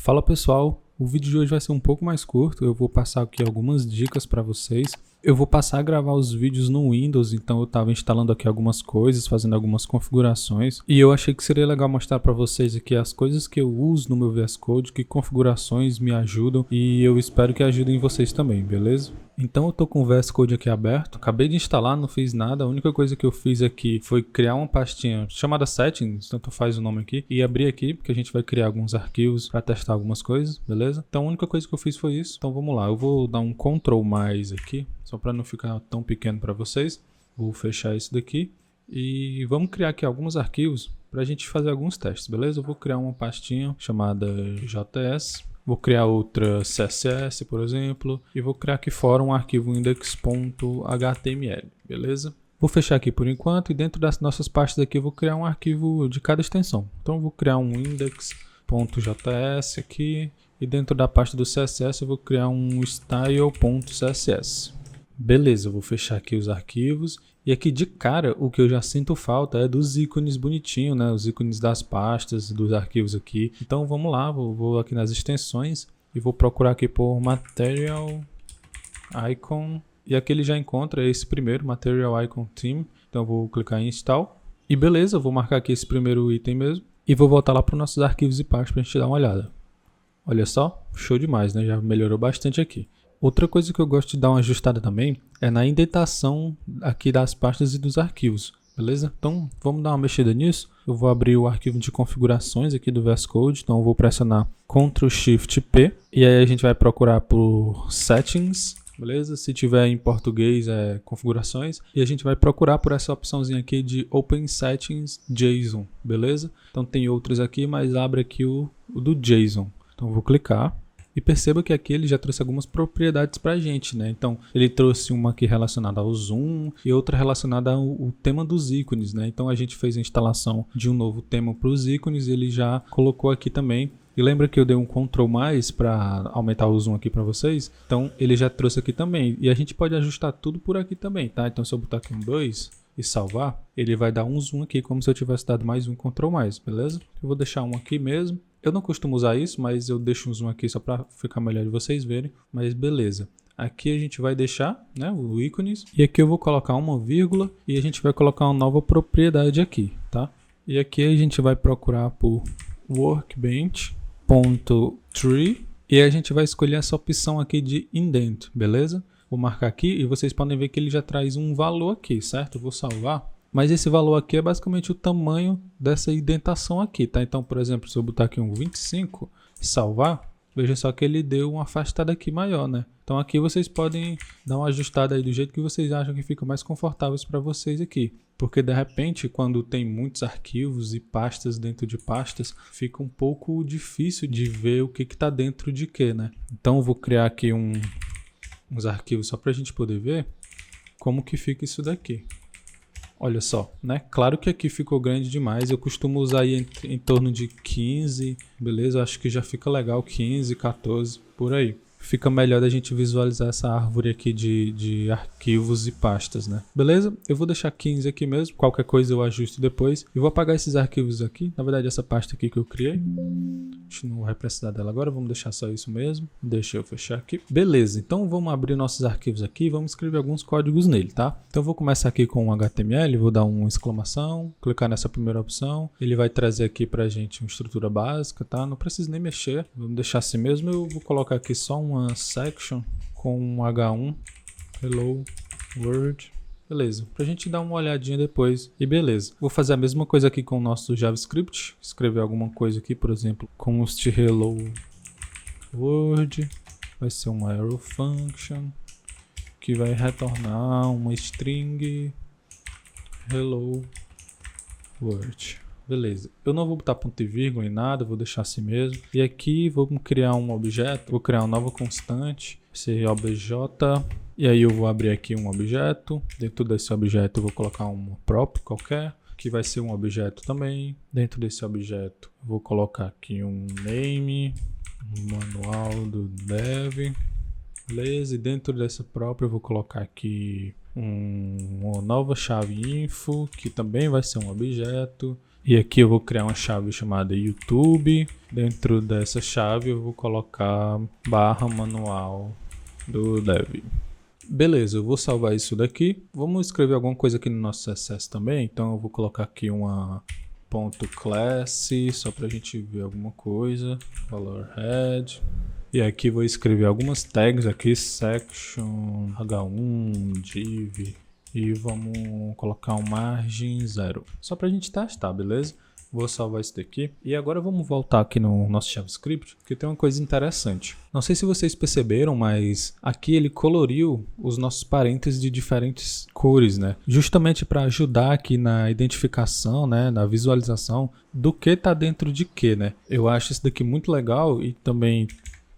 Fala pessoal, o vídeo de hoje vai ser um pouco mais curto, eu vou passar aqui algumas dicas para vocês. Eu vou passar a gravar os vídeos no Windows, então eu estava instalando aqui algumas coisas, fazendo algumas configurações. E eu achei que seria legal mostrar para vocês aqui as coisas que eu uso no meu VS Code, que configurações me ajudam e eu espero que ajudem vocês também, beleza? Então eu tô com o VS Code aqui aberto, acabei de instalar, não fiz nada, a única coisa que eu fiz aqui foi criar uma pastinha chamada Settings, tanto faz o nome aqui, e abrir aqui, porque a gente vai criar alguns arquivos para testar algumas coisas, beleza? Então a única coisa que eu fiz foi isso, então vamos lá, eu vou dar um Ctrl mais aqui, só para não ficar tão pequeno para vocês, vou fechar isso daqui e vamos criar aqui alguns arquivos para a gente fazer alguns testes, beleza? Eu vou criar uma pastinha chamada JS. Vou criar outra CSS, por exemplo, e vou criar aqui fora um arquivo index.html, beleza? Vou fechar aqui por enquanto e dentro das nossas pastas aqui eu vou criar um arquivo de cada extensão. Então eu vou criar um index.js aqui e dentro da pasta do CSS eu vou criar um style.css. Beleza, eu vou fechar aqui os arquivos e aqui de cara o que eu já sinto falta é dos ícones bonitinhos, né? Os ícones das pastas, dos arquivos aqui. Então vamos lá, vou aqui nas extensões e vou procurar aqui por Material Icon. E aqui ele já encontra esse primeiro, Material Icon Theme. Então eu vou clicar em Install. E beleza, eu vou marcar aqui esse primeiro item mesmo. E vou voltar lá para os nossos arquivos e pastas para a gente dar uma olhada. Olha só, show demais, né? Já melhorou bastante aqui. Outra coisa que eu gosto de dar uma ajustada também é na indentação aqui das pastas e dos arquivos, beleza? Então vamos dar uma mexida nisso. Eu vou abrir o arquivo de configurações aqui do VS Code, então eu vou pressionar Ctrl Shift P e aí a gente vai procurar por Settings, beleza? Se tiver em português é configurações e a gente vai procurar por essa opçãozinha aqui de Open Settings JSON, beleza? Então tem outros aqui, mas abre aqui o do JSON. Então eu vou clicar. E perceba que aqui ele já trouxe algumas propriedades para a gente, né? Então, ele trouxe uma aqui relacionada ao zoom e outra relacionada ao tema dos ícones, né? Então, a gente fez a instalação de um novo tema para os ícones e ele já colocou aqui também. E lembra que eu dei um Ctrl mais para aumentar o zoom aqui para vocês? Então, ele já trouxe aqui também. E a gente pode ajustar tudo por aqui também, tá? Então, se eu botar aqui um 2 e salvar, ele vai dar um zoom aqui, como se eu tivesse dado mais um Ctrl mais, beleza? Eu vou deixar um aqui mesmo. Eu não costumo usar isso, mas eu deixo um zoom aqui só para ficar melhor de vocês verem, mas beleza. Aqui a gente vai deixar, né, o ícones, e aqui eu vou colocar uma vírgula e a gente vai colocar uma nova propriedade aqui, tá? E aqui a gente vai procurar por workbench.tree e a gente vai escolher essa opção aqui de indent, beleza? Vou marcar aqui e vocês podem ver que ele já traz um valor aqui, certo? Eu vou salvar. Mas esse valor aqui é basicamente o tamanho dessa indentação aqui, tá? Então, por exemplo, se eu botar aqui um 25 e salvar, veja só que ele deu uma afastada aqui maior, né? Então aqui vocês podem dar uma ajustada aí do jeito que vocês acham que fica mais confortável para vocês aqui. Porque de repente, quando tem muitos arquivos e pastas dentro de pastas, fica um pouco difícil de ver o que está dentro de que, né? Então eu vou criar aqui uns arquivos só para a gente poder ver como que fica isso daqui. Olha só, né? Claro que aqui ficou grande demais, eu costumo usar aí em torno de 15, beleza? Acho que já fica legal 15, 14, por aí. Fica melhor da gente visualizar essa árvore aqui de arquivos e pastas, né? Beleza? Eu vou deixar 15 aqui mesmo, qualquer coisa eu ajusto depois. E vou apagar esses arquivos aqui, na verdade essa pasta aqui que eu criei. A gente não vai precisar dela agora, vamos deixar só isso mesmo. Deixa eu fechar aqui. Beleza, então vamos abrir nossos arquivos aqui e vamos escrever alguns códigos nele, tá? Então eu vou começar aqui com um HTML, vou dar uma exclamação, clicar nessa primeira opção. Ele vai trazer aqui pra gente uma estrutura básica, tá? Não precisa nem mexer, vamos deixar assim mesmo. Eu vou colocar aqui só uma section com um H1 hello world, beleza, pra gente dar uma olhadinha depois e beleza. Vou fazer a mesma coisa aqui com o nosso JavaScript, escrever alguma coisa aqui, por exemplo, const hello world, vai ser uma arrow function que vai retornar uma string hello world. Beleza, eu não vou botar ponto e vírgula em nada, vou deixar assim mesmo. E aqui vamos criar um objeto, vou criar uma nova constante, ser obj. E aí eu vou abrir aqui um objeto, dentro desse objeto eu vou colocar um prop qualquer, que vai ser um objeto também. Dentro desse objeto eu vou colocar aqui um name, um manual do dev. Beleza, e dentro dessa própria eu vou colocar aqui uma nova chave info, que também vai ser um objeto. E aqui eu vou criar uma chave chamada YouTube. Dentro dessa chave eu vou colocar /manual do dev. Beleza, eu vou salvar isso daqui. Vamos escrever alguma coisa aqui no nosso CSS também. Então eu vou colocar aqui uma .class, só para a gente ver alguma coisa. Color head. E aqui vou escrever algumas tags aqui, section, h1, div. E vamos colocar um margem 0. Só para a gente testar, beleza? Vou salvar isso daqui. E agora vamos voltar aqui no nosso JavaScript, porque tem uma coisa interessante. Não sei se vocês perceberam, mas aqui ele coloriu os nossos parênteses de diferentes cores, né? Justamente para ajudar aqui na identificação, né? Na visualização do que está dentro de que, né? Eu acho isso daqui muito legal e também...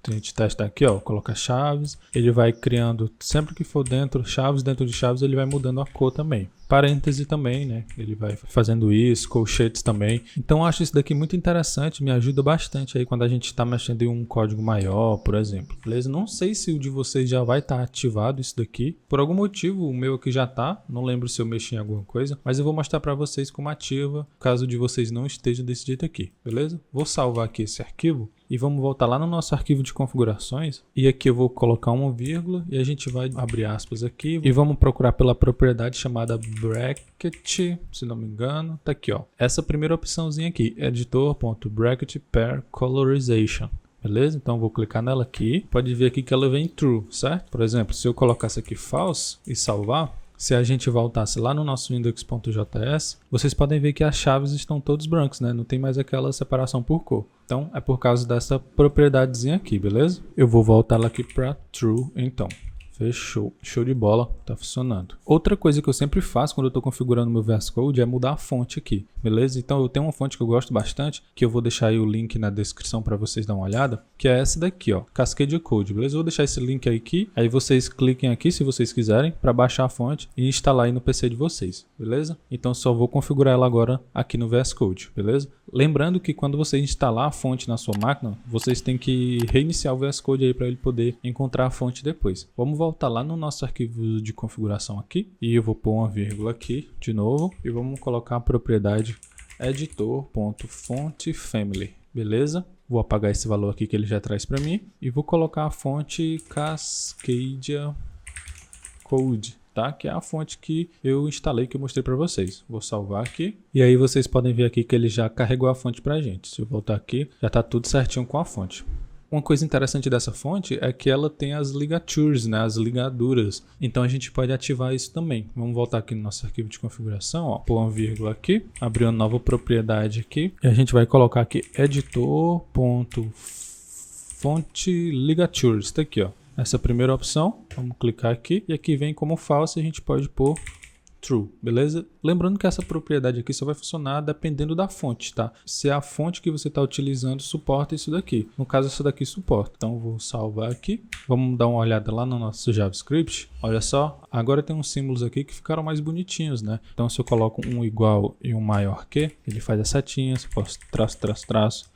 A gente testa aqui, ó, coloca chaves, ele vai criando, sempre que for dentro de chaves, ele vai mudando a cor também. Parêntese também, né? Ele vai fazendo isso, colchetes também. Então eu acho isso daqui muito interessante, me ajuda bastante aí quando a gente está mexendo em um código maior, por exemplo. Beleza? Não sei se o de vocês já vai estar ativado isso daqui. Por algum motivo, o meu aqui já tá. Não lembro se eu mexi em alguma coisa, mas eu vou mostrar para vocês como ativa, caso de vocês não esteja desse jeito aqui. Beleza? Vou salvar aqui esse arquivo. E vamos voltar lá no nosso arquivo de configurações. E aqui eu vou colocar uma vírgula e a gente vai abrir aspas aqui. E vamos procurar pela propriedade chamada bracket, se não me engano. Tá aqui, ó. Essa primeira opçãozinha aqui, editor.bracket per colorization. Beleza? Então eu vou clicar nela aqui. Pode ver aqui que ela vem true, certo? Por exemplo, se eu colocasse aqui false e salvar, se a gente voltasse lá no nosso index.js, vocês podem ver que as chaves estão todos brancos, né? Não tem mais aquela separação por cor. Então, é por causa dessa propriedadezinha aqui, beleza? Eu vou voltar ela aqui para true, então. Fechou. Show de bola. Tá funcionando. Outra coisa que eu sempre faço quando eu tô configurando meu VS Code é mudar a fonte aqui, beleza? Então eu tenho uma fonte que eu gosto bastante, que eu vou deixar aí o link na descrição para vocês dar uma olhada, que é essa daqui, ó, Cascade Code, beleza? Eu vou deixar esse link aí aqui, aí vocês cliquem aqui se vocês quiserem para baixar a fonte e instalar aí no PC de vocês, beleza? Então só vou configurar ela agora aqui no VS Code, beleza? Lembrando que quando você instalar a fonte na sua máquina, vocês têm que reiniciar o VS Code aí para ele poder encontrar a fonte depois. Vamos voltar lá no nosso arquivo de configuração aqui e eu vou pôr uma vírgula aqui de novo e vamos colocar a propriedade editor.fontFamily, beleza? Vou apagar esse valor aqui que ele já traz para mim e vou colocar a fonte Cascadia Code, tá? Que é a fonte que eu instalei, que eu mostrei para vocês. Vou salvar aqui e aí vocês podem ver aqui que ele já carregou a fonte para a gente. Se eu voltar aqui, já está tudo certinho com a fonte. Uma coisa interessante dessa fonte é que ela tem as ligatures, né, as ligaduras. Então a gente pode ativar isso também. Vamos voltar aqui no nosso arquivo de configuração, ó, pôr uma vírgula aqui, abrir uma nova propriedade aqui e a gente vai colocar aqui editor.fontLigatures, tá aqui, ó. Essa primeira opção, vamos clicar aqui e aqui vem como false, a gente pode pôr true, beleza? Lembrando que essa propriedade aqui só vai funcionar dependendo da fonte, tá? Se a fonte que você está utilizando suporta isso daqui. No caso, essa daqui suporta. Então, vou salvar aqui. Vamos dar uma olhada lá no nosso JavaScript. Olha só, agora tem uns símbolos aqui que ficaram mais bonitinhos, né? Então, se eu coloco um igual e um maior que, ele faz a setinha. Se eu posso traço.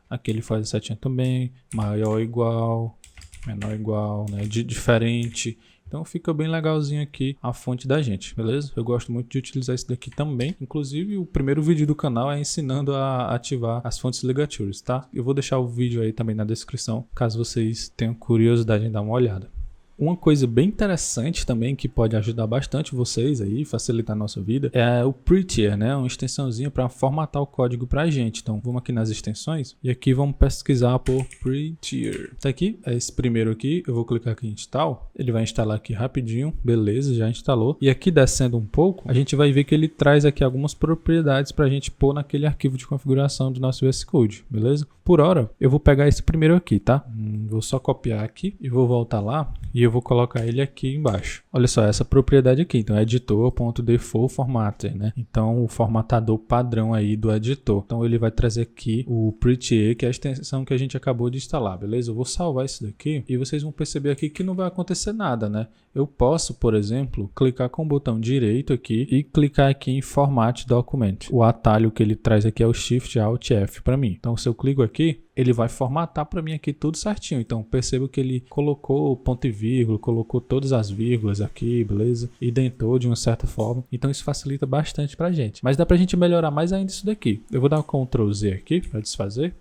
Aqui ele faz a setinha também. Maior ou igual, menor ou igual, né? Diferente. Então fica bem legalzinho aqui a fonte da gente, beleza? Eu gosto muito de utilizar isso daqui também. Inclusive o primeiro vídeo do canal é ensinando a ativar as fontes ligatures, tá? Eu vou deixar o vídeo aí também na descrição, caso vocês tenham curiosidade em dar uma olhada. Uma coisa bem interessante também que pode ajudar bastante vocês aí, facilitar a nossa vida, é o Prettier, né? Uma extensãozinha para formatar o código para a gente. Então vamos aqui nas extensões e aqui vamos pesquisar por Prettier. Tá aqui, é esse primeiro aqui, eu vou clicar aqui em install, ele vai instalar aqui rapidinho, beleza, já instalou. E aqui descendo um pouco, a gente vai ver que ele traz aqui algumas propriedades para a gente pôr naquele arquivo de configuração do nosso VS Code, beleza? Por hora, eu vou pegar esse primeiro aqui, tá? Vou só copiar aqui e vou voltar lá e eu vou colocar ele aqui embaixo. Olha só, essa propriedade aqui, então editor.default formatter, né? Então o formatador padrão aí do editor. Então ele vai trazer aqui o Prettier, que é a extensão que a gente acabou de instalar, beleza? Eu vou salvar isso daqui e vocês vão perceber aqui que não vai acontecer nada, né? Eu posso, por exemplo, clicar com o botão direito aqui e clicar aqui em Format Document. O atalho que ele traz aqui é o Shift Alt F para mim. Então se eu clico aqui, ele vai formatar para mim aqui tudo certinho. Então percebo que ele colocou ponto e vírgula, colocou todas as vírgulas aqui, beleza? Identou de uma certa forma. Então isso facilita bastante pra gente. Mas dá pra gente melhorar mais ainda isso daqui. Eu vou dar um Ctrl Z aqui para desfazer.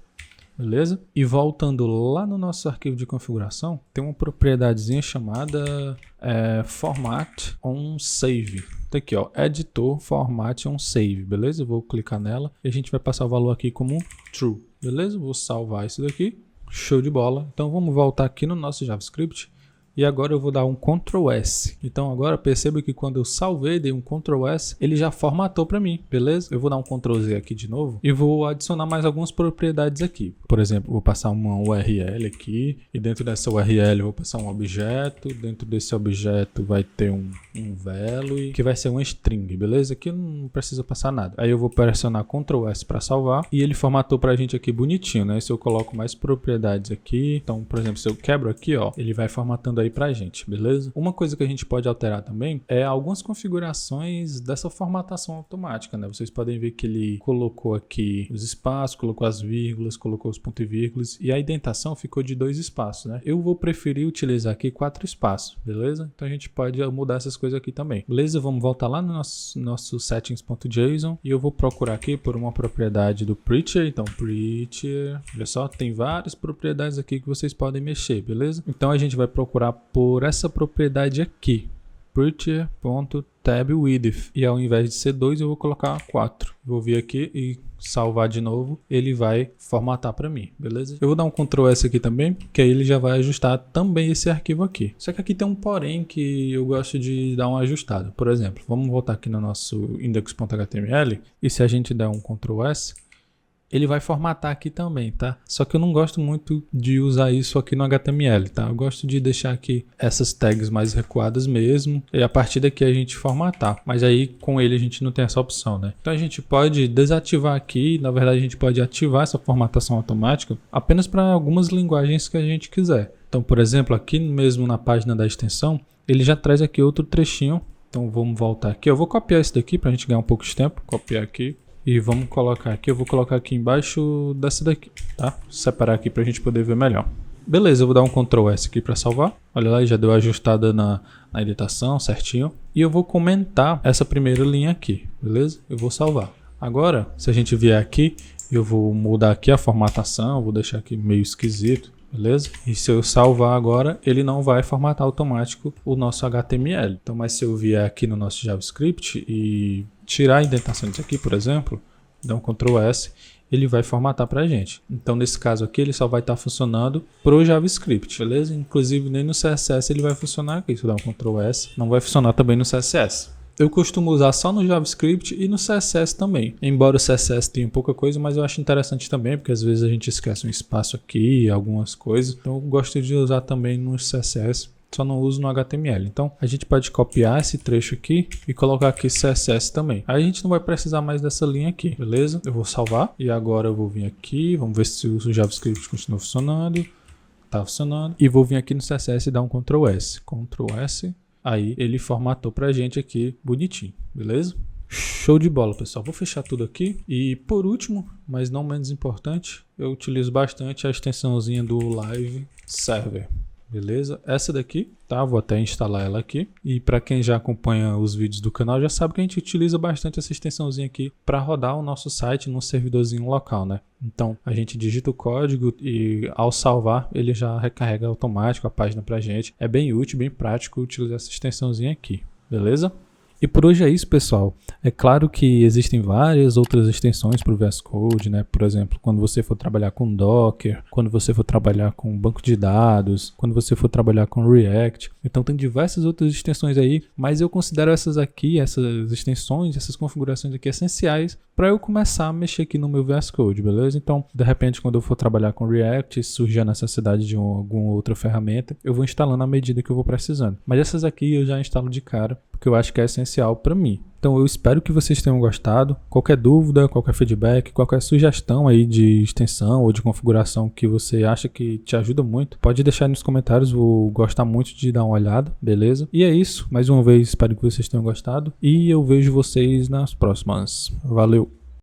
Beleza? E voltando lá no nosso arquivo de configuração, tem uma propriedadezinha chamada Format on Save. Tá aqui, ó, Editor Format on Save, beleza? Eu vou clicar nela e a gente vai passar o valor aqui como True, beleza? Vou salvar isso daqui, show de bola. Então vamos voltar aqui no nosso JavaScript. E agora eu vou dar um Ctrl S. Então agora perceba que quando eu salvei, dei um Ctrl S, ele já formatou para mim, beleza? Eu vou dar um Ctrl Z aqui de novo e vou adicionar mais algumas propriedades aqui. Por exemplo, vou passar uma URL aqui e dentro dessa URL eu vou passar um objeto. Dentro desse objeto vai ter um value que vai ser uma string, beleza? Aqui não precisa passar nada. Aí eu vou pressionar Ctrl S para salvar e ele formatou pra gente aqui bonitinho, né? Se eu coloco mais propriedades aqui, então, por exemplo, se eu quebro aqui, ó, ele vai formatando aí pra gente, beleza? Uma coisa que a gente pode alterar também é algumas configurações dessa formatação automática, né? Vocês podem ver que ele colocou aqui os espaços, colocou as vírgulas, colocou os pontos e vírgulas e a indentação ficou de 2 espaços, né? Eu vou preferir utilizar aqui 4 espaços, beleza? Então a gente pode mudar essas coisas aqui também, beleza? Vamos voltar lá no nosso settings.json e eu vou procurar aqui por uma propriedade do Preacher. Então Preacher, olha só, tem várias propriedades aqui que vocês podem mexer, beleza? Então a gente vai procurar por essa propriedade aqui, Preacher.tabWidth, e ao invés de ser 2 eu vou colocar 4. Vou vir aqui e salvar de novo, ele vai formatar para mim, beleza? Eu vou dar um Ctrl S aqui também, que aí ele já vai ajustar também esse arquivo aqui. Só que aqui tem um porém que eu gosto de dar uma ajustada. Por exemplo, vamos voltar aqui no nosso index.html e se a gente der um Ctrl S, ele vai formatar aqui também, tá? Só que eu não gosto muito de usar isso aqui no HTML, tá? Eu gosto de deixar aqui essas tags mais recuadas mesmo e a partir daqui a gente formatar. Mas aí com ele a gente não tem essa opção, né? Então a gente pode desativar aqui, na verdade a gente pode ativar essa formatação automática apenas para algumas linguagens que a gente quiser. Então, por exemplo, aqui mesmo na página da extensão, ele já traz aqui outro trechinho. Então vamos voltar aqui. Eu vou copiar esse daqui para a gente ganhar um pouco de tempo. Copiar aqui. E vamos colocar aqui, eu vou colocar aqui embaixo dessa daqui, tá? Separar aqui pra gente poder ver melhor. Beleza, eu vou dar um Ctrl S aqui para salvar. Olha lá, já deu ajustada na editação certinho. E eu vou comentar essa primeira linha aqui, beleza? Eu vou salvar. Agora, se a gente vier aqui, eu vou mudar aqui a formatação, vou deixar aqui meio esquisito, beleza? E se eu salvar agora, ele não vai formatar automático o nosso HTML. Então, mas se eu vier aqui no nosso JavaScript e tirar a indentação disso aqui, por exemplo, dar um Ctrl S, ele vai formatar pra gente. Então, nesse caso aqui, ele só vai estar funcionando pro JavaScript, beleza? Inclusive, nem no CSS ele vai funcionar aqui. Se eu dar um Ctrl S, não vai funcionar também no CSS. Eu costumo usar só no JavaScript e no CSS também. Embora o CSS tenha pouca coisa, mas eu acho interessante também, porque às vezes a gente esquece um espaço aqui, algumas coisas. Então eu gosto de usar também no CSS, só não uso no HTML. Então a gente pode copiar esse trecho aqui e colocar aqui CSS também. Aí a gente não vai precisar mais dessa linha aqui, beleza? Eu vou salvar e agora eu vou vir aqui, vamos ver se o JavaScript continua funcionando. Tá funcionando. E vou vir aqui no CSS e dar um Ctrl S. Ctrl S. Aí ele formatou pra gente aqui bonitinho, beleza? Show de bola, pessoal. Vou fechar tudo aqui. E por último, mas não menos importante, eu utilizo bastante a extensãozinha do Live Server. Beleza? Essa daqui, tá? Vou até instalar ela aqui. E para quem já acompanha os vídeos do canal, já sabe que a gente utiliza bastante essa extensãozinha aqui para rodar o nosso site num servidorzinho local, né? Então, a gente digita o código e ao salvar, ele já recarrega automático a página pra gente. É bem útil, bem prático utilizar essa extensãozinha aqui, beleza? E por hoje é isso, pessoal. É claro que existem várias outras extensões para o VS Code, né? Por exemplo, quando você for trabalhar com Docker, quando você for trabalhar com banco de dados, quando você for trabalhar com React. Então tem diversas outras extensões aí, mas eu considero essas aqui, essas extensões, essas configurações aqui essenciais para eu começar a mexer aqui no meu VS Code, beleza? Então, de repente, quando eu for trabalhar com React, surgir a necessidade de alguma outra ferramenta, eu vou instalando à medida que eu vou precisando. Mas essas aqui eu já instalo de cara, porque eu acho que é essencial para mim. Então eu espero que vocês tenham gostado. Qualquer dúvida, qualquer feedback, qualquer sugestão aí de extensão ou de configuração que você acha que te ajuda muito, pode deixar aí nos comentários, vou gostar muito de dar uma olhada, beleza? E é isso, mais uma vez espero que vocês tenham gostado e eu vejo vocês nas próximas. Valeu!